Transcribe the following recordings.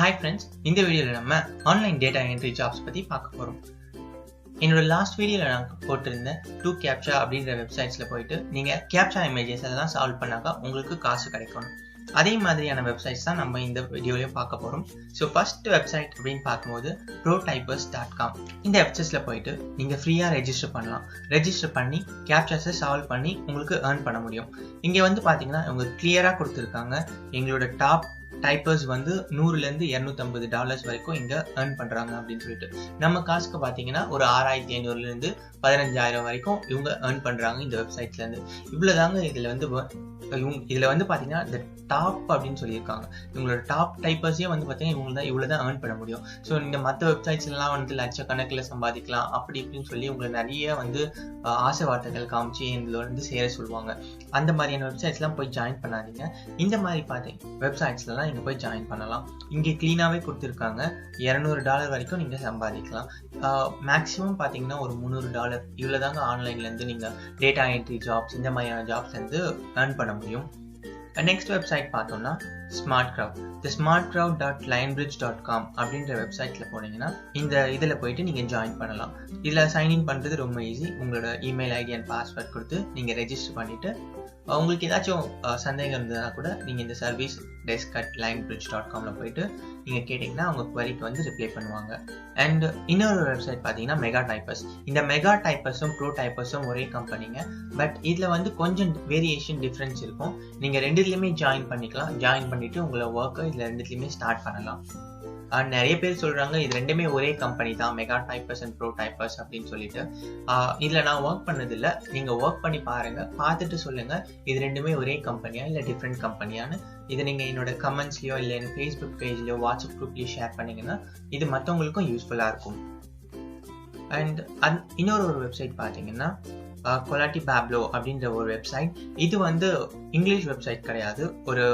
Hi friends, இந்த வீடியோவில் நம்ம ஆன்லைன் டேட்டா என்ட்ரி ஜாப்ஸ் பற்றி பார்க்க போகிறோம். என்னோட லாஸ்ட் வீடியோவில் நான் போட்டிருந்த 2Captcha அப்படின்ற வெப்சைட்ஸில் போயிட்டு நீங்கள் கேப்சா இமேஜஸ் எல்லாம் சால்வ் பண்ணாக்கா உங்களுக்கு காசு கிடைக்கணும். அதே மாதிரியான வெப்சைட்ஸ் தான் நம்ம இந்த வீடியோலையும் பார்க்க போகிறோம். ஸோ ஃபர்ஸ்ட் வெப்சைட் அப்படின்னு பார்க்கும்போது protypers.com. இந்த வெப்சைட்ஸில் போயிட்டு நீங்கள் ஃப்ரீயாக ரெஜிஸ்டர் பண்ணலாம். ரெஜிஸ்டர் பண்ணி கேப்சாஸை சால்வ் பண்ணி உங்களுக்கு ஏர்ன் பண்ண முடியும். இங்கே வந்து பார்த்தீங்கன்னா இவங்க கிளியராக கொடுத்துருக்காங்க. எங்களோட டாப் டைப்பர்ஸ் வந்து $100-250 வரைக்கும் இங்கே ஏர்ன் பண்ணுறாங்க அப்படின்னு சொல்லிட்டு. நம்ம காசுக்கு பார்த்தீங்கன்னா ஒரு 6500 15,000 வரைக்கும் இவங்க ஏர்ன் பண்ணுறாங்க இந்த வெப்சைட்லேருந்து. இவ்வளோதாங்க இதில் வந்து பார்த்தீங்கன்னா இந்த டாப் அப்படின்னு சொல்லியிருக்காங்க. இவங்களோட டாப் டைப்பர்ஸே வந்து பார்த்தீங்கன்னா இவ்வளோ தான் ஏர்ன் பண்ண முடியும். ஸோ இந்த மற்ற வெப்சைட்ஸ்லாம் வந்து லட்சக்கணக்கில் சம்பாதிக்கலாம் அப்படி இப்படின்னு சொல்லி உங்களை நிறைய வந்து ஆசை வார்த்தைகள் காமிச்சு இதில் வந்து சேர சொல்லுவாங்க. அந்த மாதிரியான வெப்சைட்ஸ்லாம் போய் ஜாயின் பண்ணாதீங்க. இந்த மாதிரி வெப்சைட்ஸ்லாம் நீங்கள் போய் ஜாயின் பண்ணலாம். இங்கே க்ளீனாகவே கொடுத்துருக்காங்க. $200 வரைக்கும் நீங்கள் சம்பாதிக்கலாம். மேக்ஸிமம் பார்த்தீங்கன்னா ஒரு $300 இவ்வளோ தாங்க ஆன்லைன்லேருந்து நீங்கள் டேட்டா என்ட்ரி ஜாப்ஸ் இந்த மாதிரியான ஜாப்ஸ்லேருந்து ஏர்ன் பண்ண முடியும். நெக்ஸ்ட் வெப்சைட் பார்த்தோம்னா SmartCrowd. இந்த smartcrowd.lionbridge.com அப்படின்ற வெப்சைட்டில் போனீங்கன்னா இந்த இதில் போயிட்டு நீங்கள் ஜாயின் பண்ணலாம். இதில் சைன்இன் பண்ணுறது ரொம்ப ஈஸி. உங்களோட இமெயில் ஐடி அண்ட் பாஸ்வேர்ட் கொடுத்து நீங்கள் ரெஜிஸ்டர் பண்ணிவிட்டு உங்களுக்கு ஏதாச்சும் சந்தேகம் இருந்ததுனா கூட நீங்கள் இந்த சர்வீஸ் desk@lionbridge.comல போயிட்டு நீங்கள் கேட்டிங்கன்னா அவங்க குவரிக்கு வந்து ரிப்ளை பண்ணுவாங்க. அண்ட் இன்னொரு வெப்சைட் பார்த்தீங்கன்னா மெகாடைப்பர்ஸ். இந்த மெகாடைப்பர்ஸும் ப்ரோடைப்பர்ஸும் ஒரே கம்பெனிங்க. பட் இதில் வந்து கொஞ்சம் வேரியேஷன் டிஃப்ரென்ஸ் இருக்கும். நீங்கள் ரெண்டுத்துலேயுமே ஜாயின் பண்ணிக்கலாம். ஜாயின் பண்ணிவிட்டு உங்களை ஒர்க்கை இதில் ரெண்டுத்துலேயுமே ஸ்டார்ட் பண்ணலாம். நிறைய பேர் சொல்கிறாங்க இது ரெண்டுமே ஒரே கம்பெனி தான், மெகாடைப்பர்ஸ் அண்ட் ப்ரோடைப்பர்ஸ் அப்படின்னு சொல்லிட்டு. இதில் நான் ஒர்க் பண்ணதில்லை. நீங்கள் ஒர்க் பண்ணி பாருங்கள், பார்த்துட்டு சொல்லுங்கள் இது ரெண்டுமே ஒரே கம்பெனியா இல்லை டிஃப்ரெண்ட் கம்பெனியான்னு. இது நீங்கள் என்னோட கமெண்ட்ஸ்லையோ இல்லை எனக்கு ஃபேஸ்புக் பேஜ்லையோ வாட்ஸ்அப் குரூப்லையோ ஷேர் பண்ணிங்கன்னா இது மற்றவங்களுக்கும் யூஸ்ஃபுல்லாக இருக்கும். அண்ட் இன்னொரு வெப்சைட் பார்த்தீங்கன்னா Colatibablo அப்படின்ற ஒரு வெப்சைட். இது வந்து இங்கிலீஷ் வெப்சைட் கிடையாது, ஒரு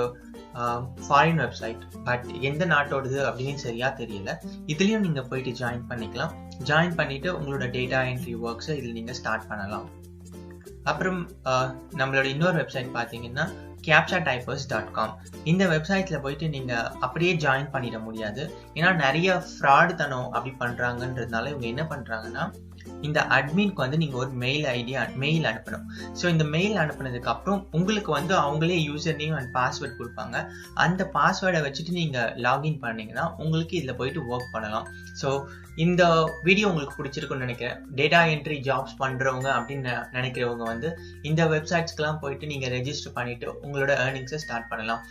ஃபாரின் வெப்சைட். பட் எந்த நாட்டோடது அப்படின்னு சரியா தெரியல. இதுலேயும் நீங்கள் போயிட்டு ஜாயின் பண்ணிக்கலாம். ஜாயின் பண்ணிவிட்டு உங்களோட டேட்டா என்ட்ரி ஒர்க்ஸை இதில் நீங்கள் ஸ்டார்ட் பண்ணலாம். அப்புறம் நம்மளோட இன்னொரு வெப்சைட் பார்த்தீங்கன்னா captchatypers.com. இந்த வெப்சைட்டில் போயிட்டு நீங்கள் அப்படியே ஜாயின் பண்ணிட முடியாது. ஏன்னா நிறைய ஃப்ராடு தனம் அப்படி பண்ணுறாங்கன்றதுனால இவங்க என்ன பண்ணுறாங்கன்னா இந்த அட்மின்க்கு வந்து நீங்கள் ஒரு மெயில் அனுப்பணும். ஸோ இந்த மெயில் அனுப்புனதுக்கு அப்புறம் உங்களுக்கு வந்து அவங்களே யூசர் நேம் அண்ட் பாஸ்வேர்ட் கொடுப்பாங்க. அந்த பாஸ்வேர்டை வச்சுட்டு நீங்கள் லாகின் பண்ணீங்கன்னா உங்களுக்கு இதில் போயிட்டு ஒர்க் பண்ணலாம். ஸோ இந்த வீடியோ உங்களுக்கு பிடிச்சிருக்குன்னு நினைக்கிறேன். டேட்டா என்ட்ரி ஜாப்ஸ் பண்ணுறவங்க அப்படின்னு நினைக்கிறவங்க வந்து இந்த வெப்சைட்ஸ்க்கெலாம் போயிட்டு நீங்கள் ரெஜிஸ்டர் பண்ணிவிட்டு உங்களோட ஏர்னிங்ஸை ஸ்டார்ட் பண்ணலாம்.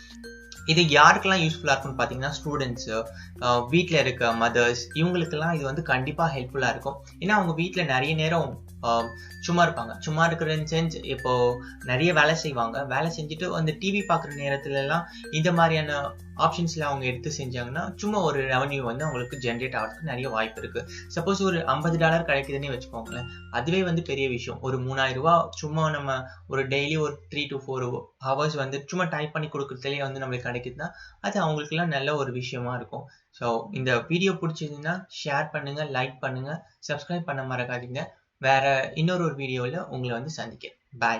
இது யாருக்கெல்லாம் யூஸ்ஃபுல்லாக இருக்குன்னு பார்த்தீங்கன்னா ஸ்டூடெண்ட்ஸு, வீட்டில் இருக்க மதர்ஸ், இவங்களுக்கெல்லாம் இது வந்து கண்டிப்பாக ஹெல்ப்ஃபுல்லாக இருக்கும். ஏன்னா அவங்க வீட்டில் நிறைய நேரம் சும்மா இருப்பாங்க. சும்மா இருக்கிற சென்ஸ் இப்போது நிறைய வேலை செய்வாங்க. வேலை செஞ்சுட்டு அந்த டிவி பார்க்குற நேரத்துலலாம் இந்த மாதிரியான ஆப்ஷன்ஸில் அவங்க எடுத்து செஞ்சாங்கன்னா சும்மா ஒரு ரெவன்யூ வந்து அவங்களுக்கு ஜென்ரேட் ஆகிறதுக்கு நிறைய வாய்ப்பு இருக்குது. சப்போஸ் ஒரு $50 கிடைக்குதுன்னே வச்சுக்கோங்களேன், அதுவே வந்து பெரிய விஷயம். ஒரு $3000 சும்மா நம்ம ஒரு டெய்லி ஒரு 3 to 4 hours வந்து சும்மா டைப் பண்ணி கொடுக்குறதுலேயே வந்து நம்மளுக்கு கிடைக்குதுன்னா அது அவங்களுக்குலாம் நல்ல ஒரு விஷயமா இருக்கும். ஸோ இந்த வீடியோ பிடிச்சிருந்ததுன்னா ஷேர் பண்ணுங்கள், லைக் பண்ணுங்கள், சப்ஸ்கிரைப் பண்ண மறக்காதீங்க. வேற இன்னொரு வீடியோவில் உங்களை வந்து சந்திக்கிறேன். பாய்.